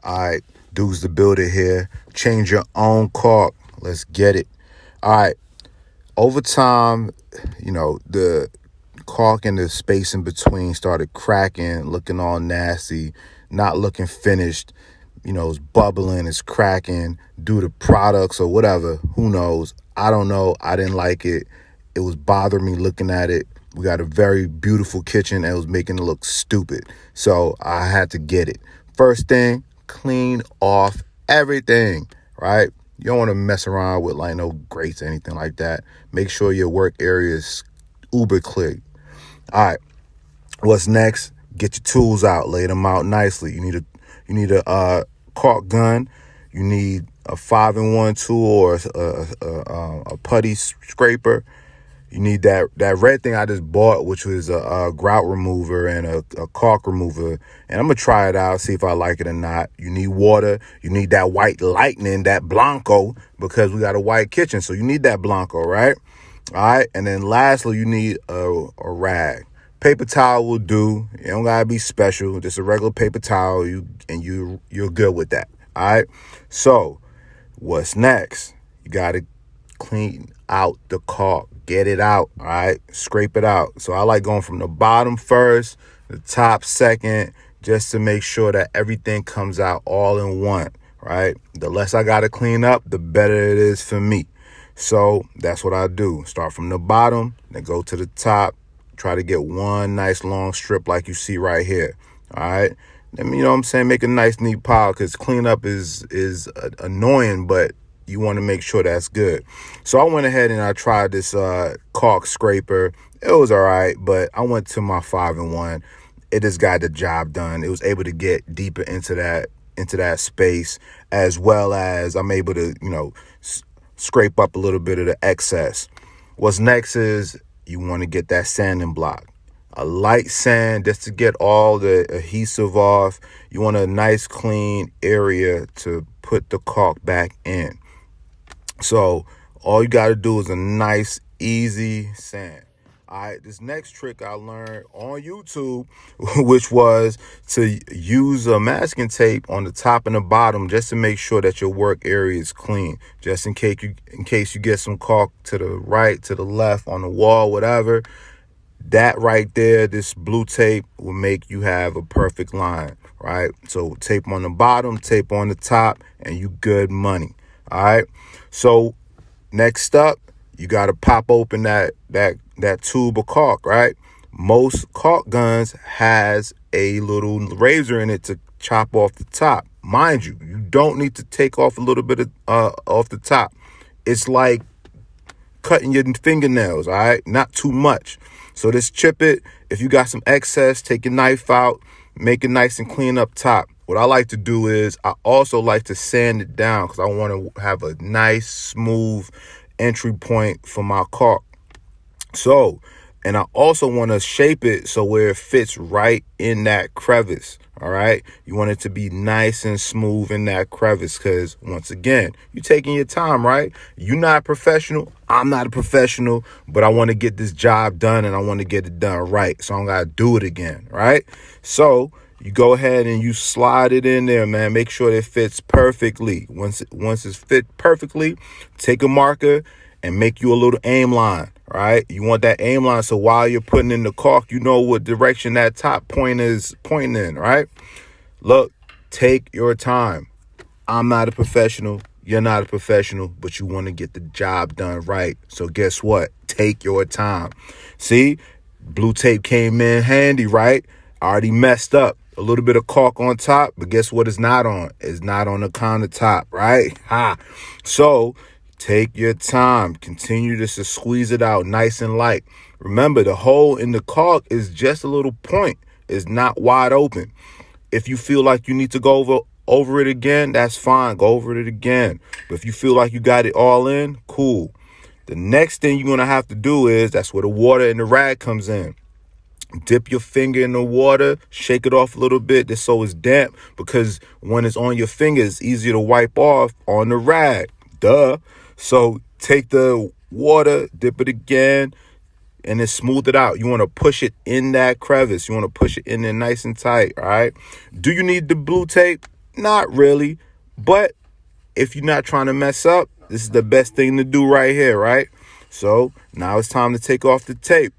All right, Dougzz Da Builder here. Change your own caulk. Let's get it. All right, over time, the caulk and the space in between started cracking, looking all nasty, not looking finished. It's bubbling, it's cracking due to products or whatever. Who knows? I don't know. I didn't like it. It was bothering me looking at it. We got a very beautiful kitchen and it was making it look stupid. So I had to get it. First thing, clean off everything, right? You don't want to mess around with no grates or anything like that. Make sure your work area is uber clear. All right, what's next? Get your tools out, lay them out nicely. You need a caulk gun. You need a 5-in-1 tool or a putty scraper. You need that red thing I just bought, which was a grout remover and a caulk remover. And I'm going to try it out, see if I like it or not. You need water. You need that white lightning, that Blanco, because we got a white kitchen. So you need that Blanco, right? All right. And then lastly, you need a rag. Paper towel will do. You don't got to be special. Just a regular paper towel. You're good with that. All right. So what's next? You got to clean out the caulk. Get it out, all right? Scrape it out. So I like going from the bottom first, the top second, just to make sure that everything comes out all in one, right? The less I got to clean up, the better it is for me. So that's what I do. Start from the bottom, then go to the top. Try to get one nice long strip like you see right here, all right? And you know what I'm saying? Make a nice, neat pile, because cleanup is annoying, but you want to make sure that's good. So I went ahead and I tried this caulk scraper. It was all right, but I went to my 5-in-1. It just got the job done. It was able to get deeper into that space, as well as I'm able to, scrape up a little bit of the excess. What's next is you want to get that sanding block. A light sand just to get all the adhesive off. You want a nice clean area to put the caulk back in. So all you got to do is a nice, easy sand. All right, this next trick I learned on YouTube, which was to use a masking tape on the top and the bottom just to make sure that your work area is clean. Just in case you get some caulk to the right, to the left, on the wall, whatever. That right there, this blue tape will make you have a perfect line, right? So tape on the bottom, tape on the top, and you good money. All right. So next up, you got to pop open that tube of caulk, right? Most caulk guns has a little razor in it to chop off the top. Mind you, you don't need to take off a little bit of off the top. It's like cutting your fingernails, all right? Not too much. So just chip it. If you got some excess, take your knife out, make it nice and clean up top. What I like to do is I also like to sand it down because I want to have a nice, smooth entry point for my caulk. So, and I also want to shape it so where it fits right in that crevice. All right. You want it to be nice and smooth in that crevice because, once again, you're taking your time, right? You're not a professional. I'm not a professional, but I want to get this job done and I want to get it done right. So I'm going to do it again. Right. So you go ahead and you slide it in there, man. Make sure it fits perfectly. Once it's fit perfectly, take a marker and make you a little aim line. Right? You want that aim line so while you're putting in the caulk, you know what direction that top point is pointing in, right? Look, take your time. I'm not a professional. You're not a professional, but you want to get the job done right. So guess what? Take your time. See, blue tape came in handy, right? I already messed up. A little bit of caulk on top, but guess what it's not on? It's not on the countertop, right? So take your time. Continue to squeeze it out nice and light. Remember, the hole in the caulk is just a little point. It's not wide open. If you feel like you need to go over it again, that's fine. Go over it again. But if you feel like you got it all in, cool. The next thing you're going to have to do is, that's where the water and the rag comes in. Dip your finger in the water, shake it off a little bit just so it's damp, because when it's on your finger, it's easier to wipe off on the rag. Duh. So take the water, dip it again, and then smooth it out. You want to push it in that crevice. You want to push it in there nice and tight, all right? Do you need the blue tape? Not really. But if you're not trying to mess up, this is the best thing to do right here, right? So now it's time to take off the tape.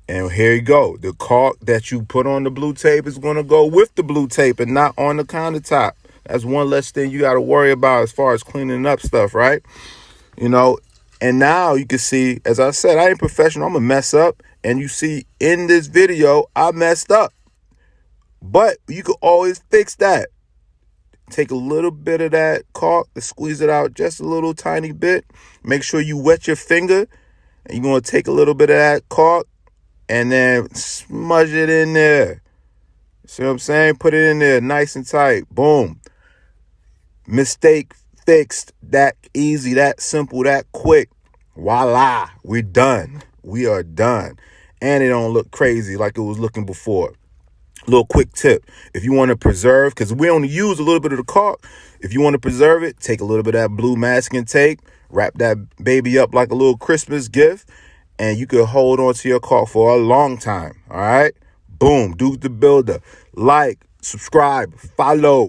And here you go. The caulk that you put on the blue tape is going to go with the blue tape and not on the countertop. That's one less thing you got to worry about as far as cleaning up stuff, right? You know, and now you can see, as I said, I ain't professional. I'm going to mess up. And you see in this video, I messed up. But you can always fix that. Take a little bit of that caulk to squeeze it out just a little tiny bit. Make sure you wet your finger. And you're going to take a little bit of that caulk and then smudge it in there. See what I'm saying? Put it in there nice and tight. Boom. Mistake fixed. That easy, that simple, that quick. Voila. We're done. We are done. And it don't look crazy like it was looking before. Little quick tip. If you want to preserve, because we only use a little bit of the caulk. If you want to preserve it, take a little bit of that blue masking tape. Wrap that baby up like a little Christmas gift. And you can hold on to your caulk for a long time. All right? Boom. Dougzz Da Builder. Like, subscribe, follow.